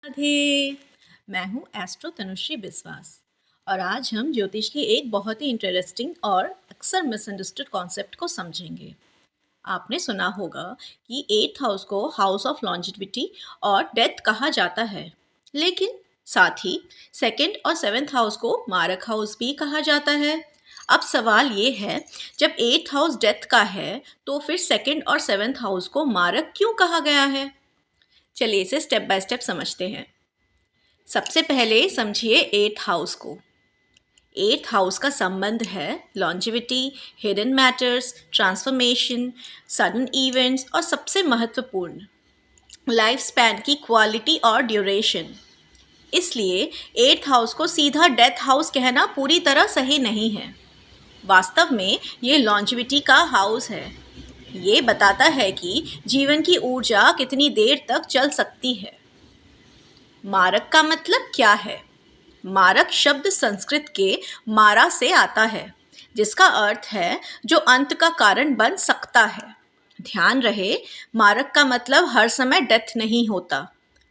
राधे। मैं हूँ एस्ट्रो तनुश्री बिस्वास और आज हम ज्योतिष की एक बहुत ही इंटरेस्टिंग और अक्सर मिसअंडरस्टूड कॉन्सेप्ट को समझेंगे। आपने सुना होगा कि एट्थ हाउस को हाउस ऑफ लॉन्जिविटी और डेथ कहा जाता है, लेकिन साथ ही सेकंड और सेवेंथ हाउस को मारक हाउस भी कहा जाता है। अब सवाल ये है, जब एट्थ हाउस डेथ का है तो फिर सेकंड और सेवेंथ हाउस को मारक क्यों कहा गया है? चलिए इसे स्टेप बाय स्टेप समझते हैं। सबसे पहले समझिए एट्थ हाउस को। एट्थ हाउस का संबंध है longevity, hidden matters, transformation, sudden events और सबसे महत्वपूर्ण लाइफ स्पैन की क्वालिटी और ड्यूरेशन। इसलिए एट्थ हाउस को सीधा डेथ हाउस कहना पूरी तरह सही नहीं है। वास्तव में ये लॉन्जिविटी का हाउस है। ये बताता है कि जीवन की ऊर्जा कितनी देर तक चल सकती है। मारक का मतलब क्या है? मारक शब्द संस्कृत के मारा से आता है, जिसका अर्थ है जो अंत का कारण बन सकता है। ध्यान रहे, मारक का मतलब हर समय डेथ नहीं होता।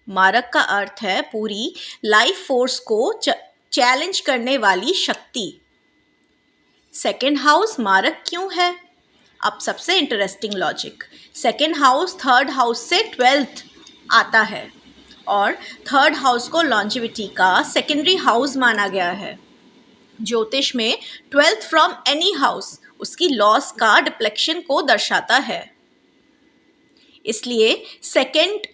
मारक का अर्थ है पूरी लाइफ फोर्स को चैलेंज करने वाली शक्ति। सेकेंड हाउस मारक क्यों है? अब सबसे interesting logic, second house third house से ट्वेल्थ आता है और थर्ड हाउस को लॉन्जिविटी का सेकेंडरी हाउस माना गया है। ज्योतिष में ट्वेल्थ फ्रॉम एनी हाउस उसकी लॉस का डिप्लेक्शन को दर्शाता है। इसलिए second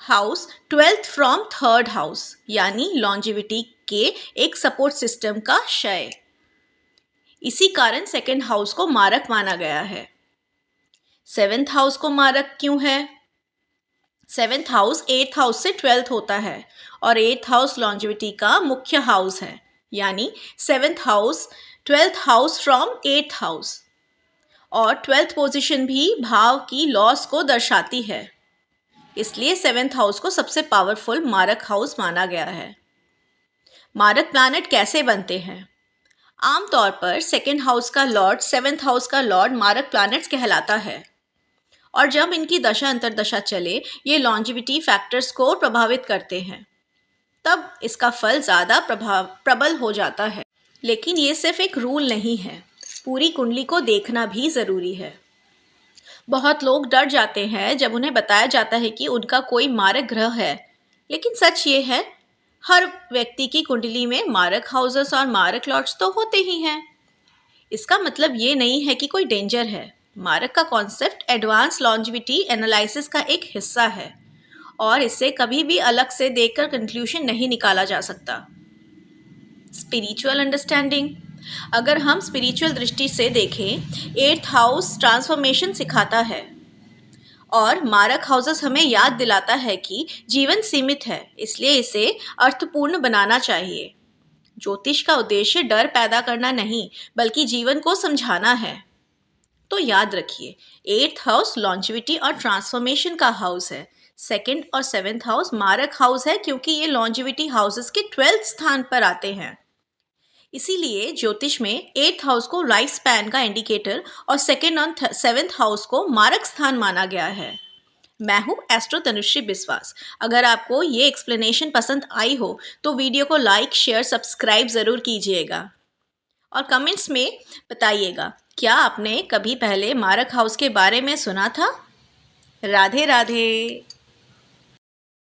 house twelfth from third house यानी लॉन्जिविटी के एक सपोर्ट सिस्टम का क्षय। इसी कारण सेकेंड हाउस को मारक माना गया है। सेवेंथ हाउस को मारक क्यों है? सेवेंथ हाउस एट्थ हाउस से ट्वेल्थ होता है और एट्थ हाउस लॉन्जिविटी का मुख्य हाउस है, यानी seventh house twelfth house from eighth house. और ट्वेल्थ पोजीशन भी भाव की लॉस को दर्शाती है। इसलिए सेवेंथ हाउस को सबसे पावरफुल मारक हाउस माना गया है। मारक प्लैनेट कैसे बनते हैं? आमतौर पर सेकेंड हाउस का लॉर्ड सेवेंथ हाउस का लॉर्ड मारक प्लैनेट्स कहलाता है और जब इनकी दशा अंतरदशा चले ये लॉन्जिविटी फैक्टर्स को प्रभावित करते हैं, तब इसका फल ज़्यादा प्रबल हो जाता है। लेकिन ये सिर्फ एक रूल नहीं है, पूरी कुंडली को देखना भी ज़रूरी है। बहुत लोग डर जाते हैं जब उन्हें बताया जाता है कि उनका कोई मारक ग्रह है, लेकिन सच ये है, हर व्यक्ति की कुंडली में मारक हाउसेस और मारक लॉर्ड्स तो होते ही हैं। इसका मतलब ये नहीं है कि कोई डेंजर है। मारक का कॉन्सेप्ट एडवांस लॉन्जिविटी एनालिसिस का एक हिस्सा है और इसे कभी भी अलग से देखकर कंक्लूजन नहीं निकाला जा सकता। स्पिरिचुअल अंडरस्टैंडिंग, अगर हम स्पिरिचुअल दृष्टि से देखें, एट्थ हाउस ट्रांसफॉर्मेशन सिखाता है और मारक हाउसेस हमें याद दिलाता है कि जीवन सीमित है, इसलिए इसे अर्थपूर्ण बनाना चाहिए। ज्योतिष का उद्देश्य डर पैदा करना नहीं, बल्कि जीवन को समझाना है। तो याद रखिए, एट्थ हाउस लॉन्जिविटी और ट्रांसफॉर्मेशन का हाउस है। सेकंड और सेवेंथ हाउस मारक हाउस है क्योंकि ये लॉन्जिविटी हाउसेस के ट्वेल्थ स्थान पर आते हैं। इसीलिए ज्योतिष में एट्थ हाउस को लाइफ स्पैन का इंडिकेटर और सेकेंड और सेवेंथ हाउस को मारक स्थान माना गया है। मैं हूँ एस्ट्रो तनुश्री बिस्वास। अगर आपको ये एक्सप्लेनेशन पसंद आई हो तो वीडियो को लाइक, शेयर, सब्सक्राइब ज़रूर कीजिएगा और कमेंट्स में बताइएगा, क्या आपने कभी पहले मारक हाउस के बारे में सुना था? राधे राधे।